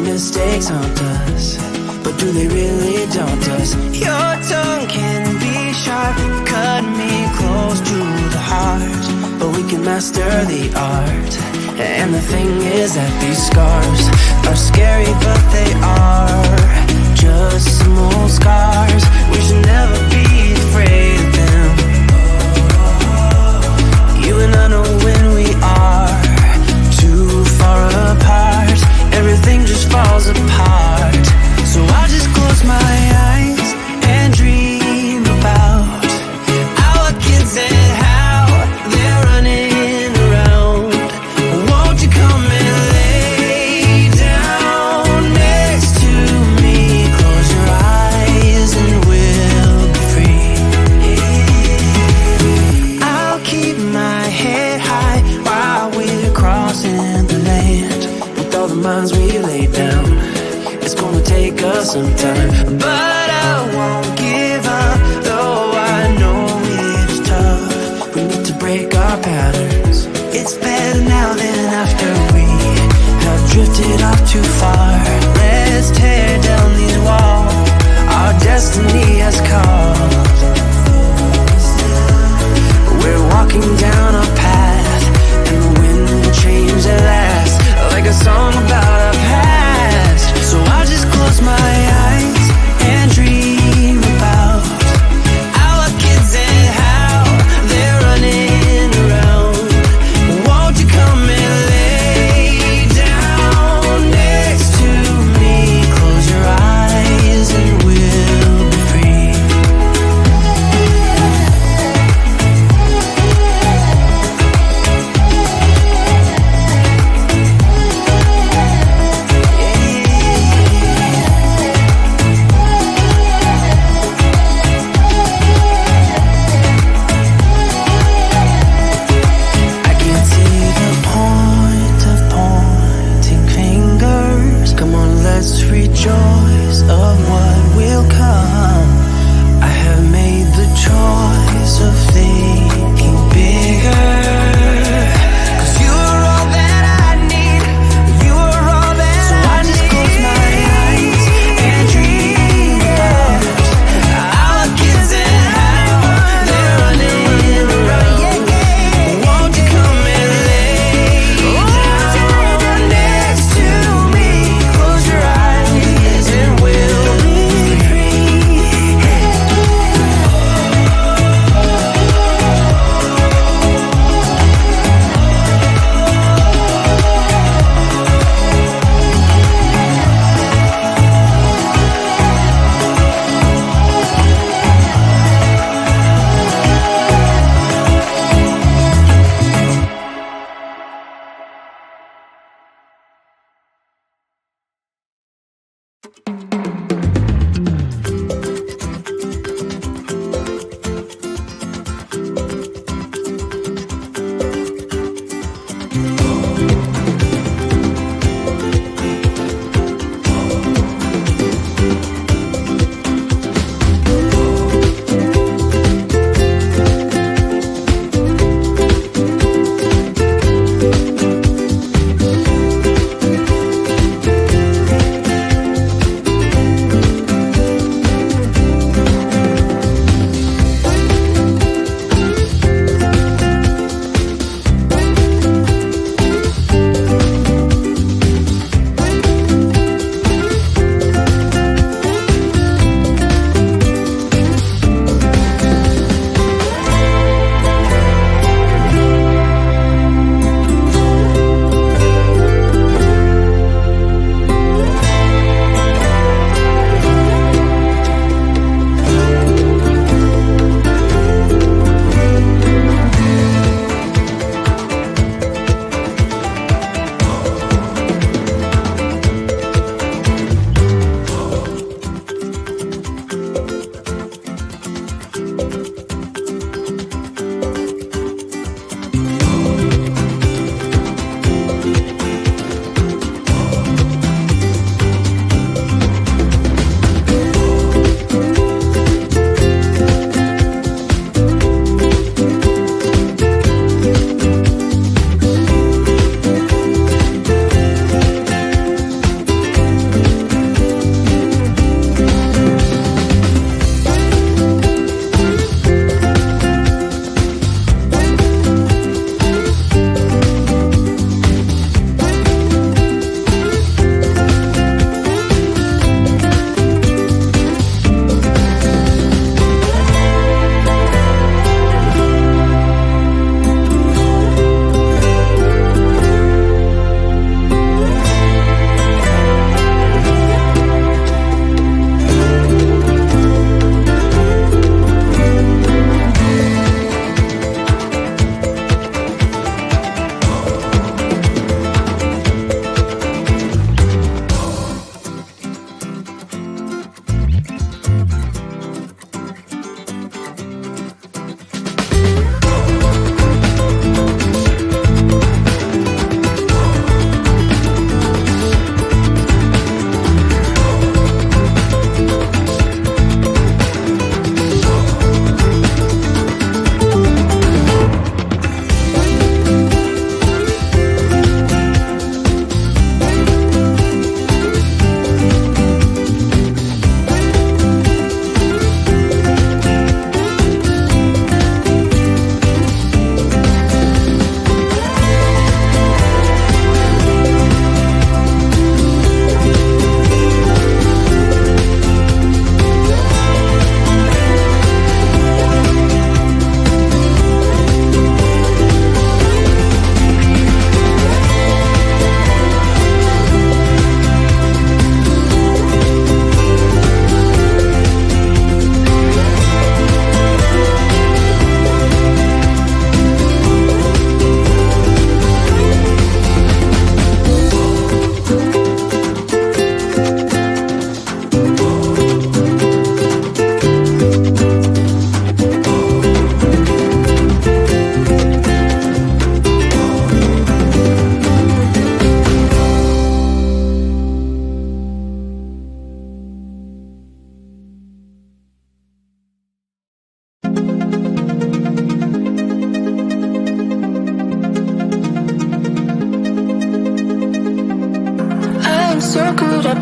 our mistakes haunt us, but do they really daunt us? Your tongue can be sharp, cut me close to the heart, but we can master the art. And the thing is that these scars are scary, but they are just some old scars. We should never be afraid of them. You and I know when we are too far apart, everything just falls apart. So I'll just close my eyes and dream about our kids and how they're running around. Won't you come and lay down next to me? Close your eyes and we'll be free. I'll keep my head high while we're crossing the land. With all the minds we lay down, it's gonna take us some time, but I won't give up, though I know it's tough. We need to break our patterns. It's better now than after we have drifted off too far. Let's tear down these walls our destiny has called. We're walking down our path, and the wind will change at last, like a song about our past. So I'll just close my eyes and dream about our kids and how they're running around. Won't you come and lay down next to me? Close your eyes and we'll be free. I can't see the point of pointing fingers. Come on, let's rejoice of what will come. I have made the choice of thinking bigger. 'Cause you're all that I need. You're all that so I just close my eyes and dream about our kids and how they're running around. Won't you come and lay down next to me? Close your eyes and we'll be free.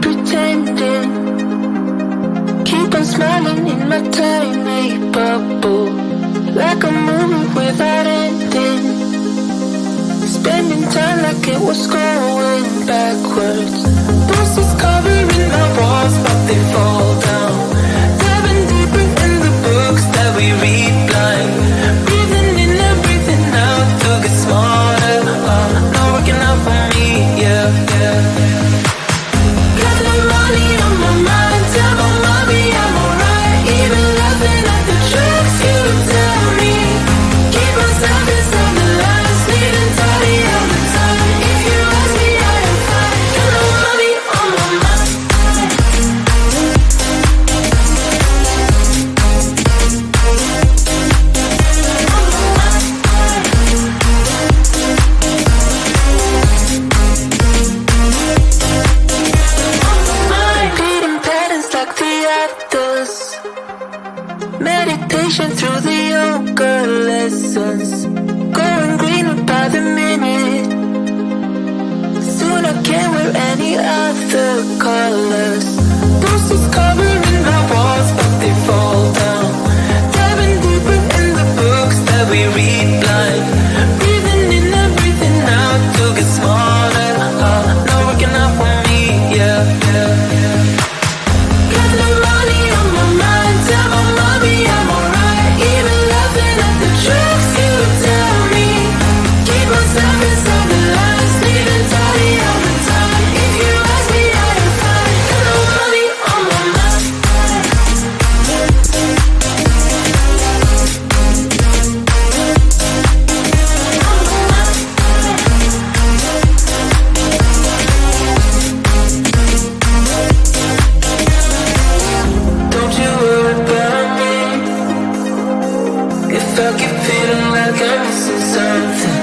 pretending. Keep on smiling in my tiny bubble, like a movie without ending. Spending time like it was going backwards. Bruises covering my walls, but they fall down. Diving deeper in the books that we read blind. Breathing in and breathing out to get smarter. Not working out for me, yeah, yeah. Got no money on my mind. Tell my mommy I'm alright. Even laughing at the tricks you tell me. Keep myself inside the lines, needing tidy all the time. If you ask me, I am fine. Got no money on my mind. Repeating patterns like the others. Meditation through the yoga lessons. Going greener by the minute. Soon I can't wear any other colors. Bruises covering my walls, but they fall down. Diving deeper in the books that we read blind. Breathing in and breathing out to get smarter. Not working out for me, yeah, yeah, yeah. Got no money on my mind. Tell my mommy I'm alright. Even laughing at the tricks you tell me. Keep myself inside the lines, needing tidy all the time. If you ask me, I am fine. Got no money on my mind. Don't you worry about me. If I keep feeling like I'm missing something,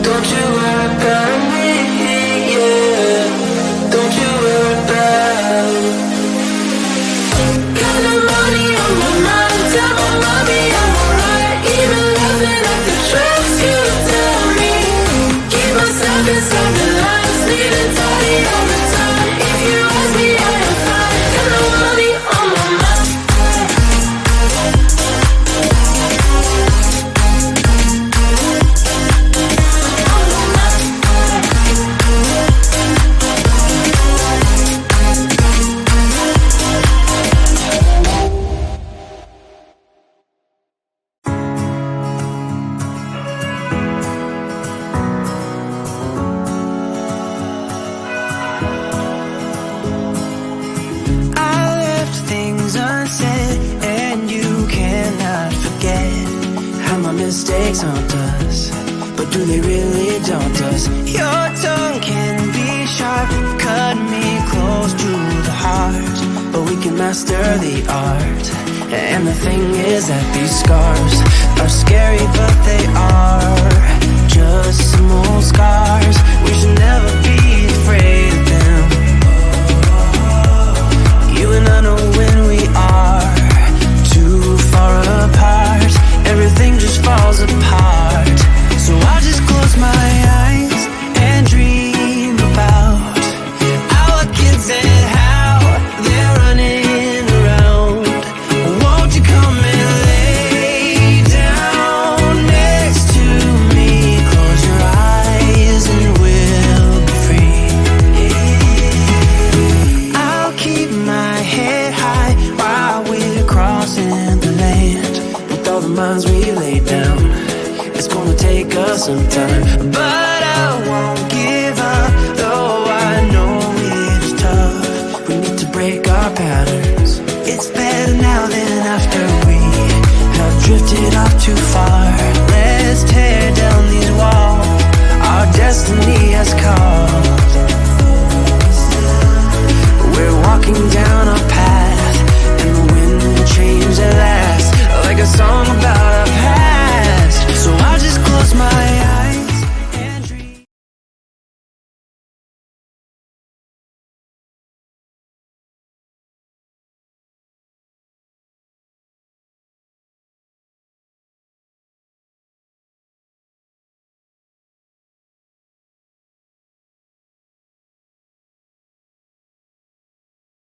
don't you worry about me, yeah. Don't you worry about me. Got no money on my mind. Tell my mommy I'm alright. Even laughing at the tricks you tell me. Keep myself inside the lines, needing tidy all the time. If you ask me, I am fine. Got no money on my mind. I left things unsaid, and you cannot forget how my mistakes haunt us, but do they really daunt us? Your tongue can be sharp, cut me close to the heart, but we can master the art. And the thing is that these scars are scary, but they are just some old scars. We should never be afraid of them. You and I know when we are too far apart, everything just falls apart. So I just close my eyes and dream about our kids and how they're running around. Won't you come and lay down next to me? Close your eyes and we'll be free. I'll keep my head high while we're crossing the land. With all the minds we laid down, it's gonna take us some time.